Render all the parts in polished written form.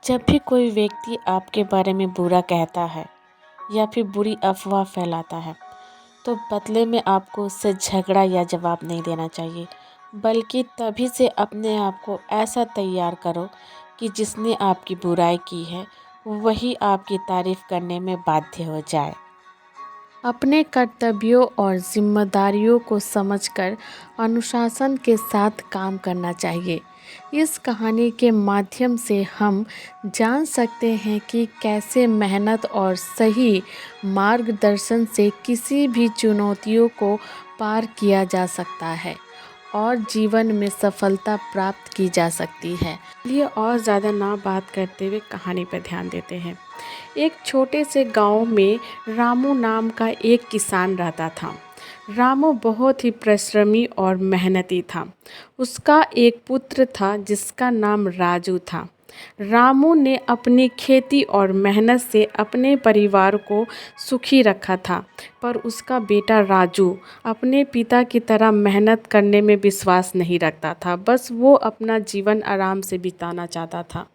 जब भी कोई व्यक्ति आपके बारे में बुरा कहता है या फिर बुरी अफवाह फैलाता है तो बदले में आपको उससे झगड़ा या जवाब नहीं देना चाहिए, बल्कि तभी से अपने आप को ऐसा तैयार करो कि जिसने आपकी बुराई की है वही आपकी तारीफ करने में बाध्य हो जाए। अपने कर्तव्यों और जिम्मेदारियों को समझकर अनुशासन के साथ काम करना चाहिए। इस कहानी के माध्यम से हम जान सकते हैं कि कैसे मेहनत और सही मार्गदर्शन से किसी भी चुनौतियों को पार किया जा सकता है और जीवन में सफलता प्राप्त की जा सकती है। चलिए और ज़्यादा ना बात करते हुए कहानी पर ध्यान देते हैं। एक छोटे से गांव में रामू नाम का एक किसान रहता था। रामू बहुत ही परिश्रमी और मेहनती था। उसका एक पुत्र था जिसका नाम राजू था। रामू ने अपनी खेती और मेहनत से अपने परिवार को सुखी रखा था, पर उसका बेटा राजू अपने पिता की तरह मेहनत करने में विश्वास नहीं रखता था। बस वो अपना जीवन आराम से बिताना चाहता था।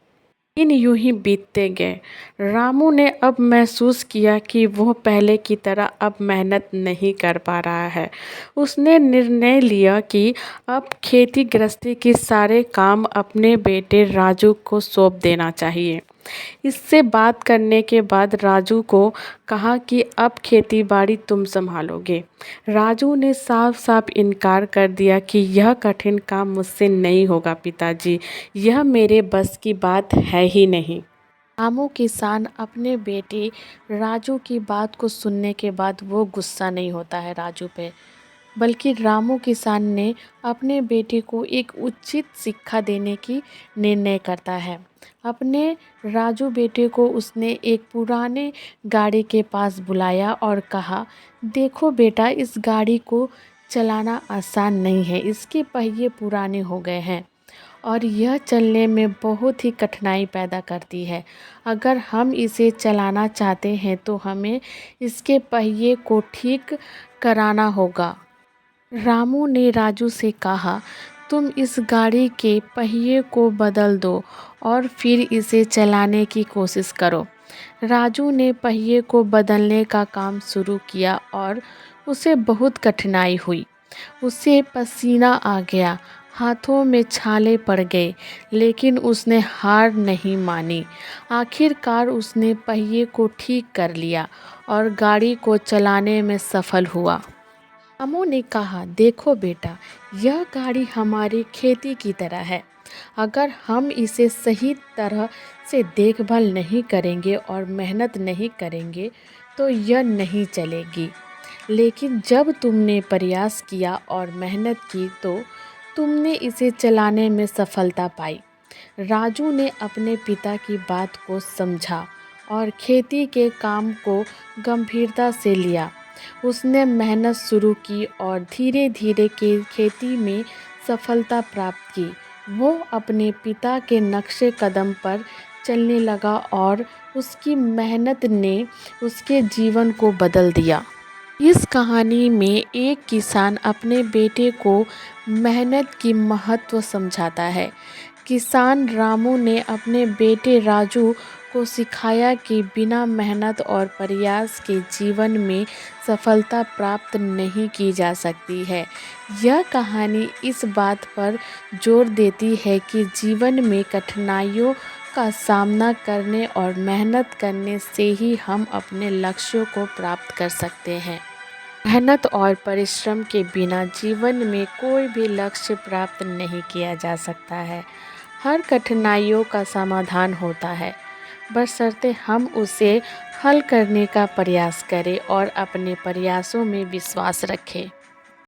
दिन यूं ही बीतते गए। रामू ने अब महसूस किया कि वो पहले की तरह अब मेहनत नहीं कर पा रहा है। उसने निर्णय लिया कि अब खेती गृहस्थी के सारे काम अपने बेटे राजू को सौंप देना चाहिए। इससे बात करने के बाद राजू को कहा कि अब खेती बाड़ी तुम संभालोगे। राजू ने साफ साफ इनकार कर दिया कि यह कठिन काम मुझसे नहीं होगा पिताजी, यह मेरे बस की बात है ही नहीं। रामू किसान अपने बेटे राजू की बात को सुनने के बाद वो गुस्सा नहीं होता है राजू पे, बल्कि रामू किसान ने अपने बेटे को एक उचित शिक्षा देने की निर्णय करता है। अपने राजू बेटे को उसने एक पुराने गाड़ी के पास बुलाया और कहा, देखो बेटा, इस गाड़ी को चलाना आसान नहीं है। इसके पहिए पुराने हो गए हैं और यह चलने में बहुत ही कठिनाई पैदा करती है। अगर हम इसे चलाना चाहते हैं तो हमें इसके पहिए को ठीक कराना होगा। रामू ने राजू से कहा, तुम इस गाड़ी के पहिए को बदल दो और फिर इसे चलाने की कोशिश करो। राजू ने पहिए को बदलने का काम शुरू किया और उसे बहुत कठिनाई हुई। उसे पसीना आ गया, हाथों में छाले पड़ गए, लेकिन उसने हार नहीं मानी। आखिरकार उसने पहिए को ठीक कर लिया और गाड़ी को चलाने में सफल हुआ। रामू ने कहा, देखो बेटा, यह गाड़ी हमारी खेती की तरह है। अगर हम इसे सही तरह से देखभाल नहीं करेंगे और मेहनत नहीं करेंगे तो यह नहीं चलेगी। लेकिन जब तुमने प्रयास किया और मेहनत की तो तुमने इसे चलाने में सफलता पाई। राजू ने अपने पिता की बात को समझा और खेती के काम को गंभीरता से लिया। उसने मेहनत शुरू की और धीरे धीरे खेती में सफलता प्राप्त की। वो अपने पिता के नक्शे कदम पर चलने लगा और उसकी मेहनत ने उसके जीवन को बदल दिया। इस कहानी में एक किसान अपने बेटे को मेहनत की महत्व समझाता है। किसान रामू ने अपने बेटे राजू को सिखाया कि बिना मेहनत और प्रयास के जीवन में सफलता प्राप्त नहीं की जा सकती है। यह कहानी इस बात पर जोर देती है कि जीवन में कठिनाइयों का सामना करने और मेहनत करने से ही हम अपने लक्ष्यों को प्राप्त कर सकते हैं। मेहनत और परिश्रम के बिना जीवन में कोई भी लक्ष्य प्राप्त नहीं किया जा सकता है। हर कठिनाइयों का समाधान होता है, बशर्ते हम उसे हल करने का प्रयास करें और अपने प्रयासों में विश्वास रखें।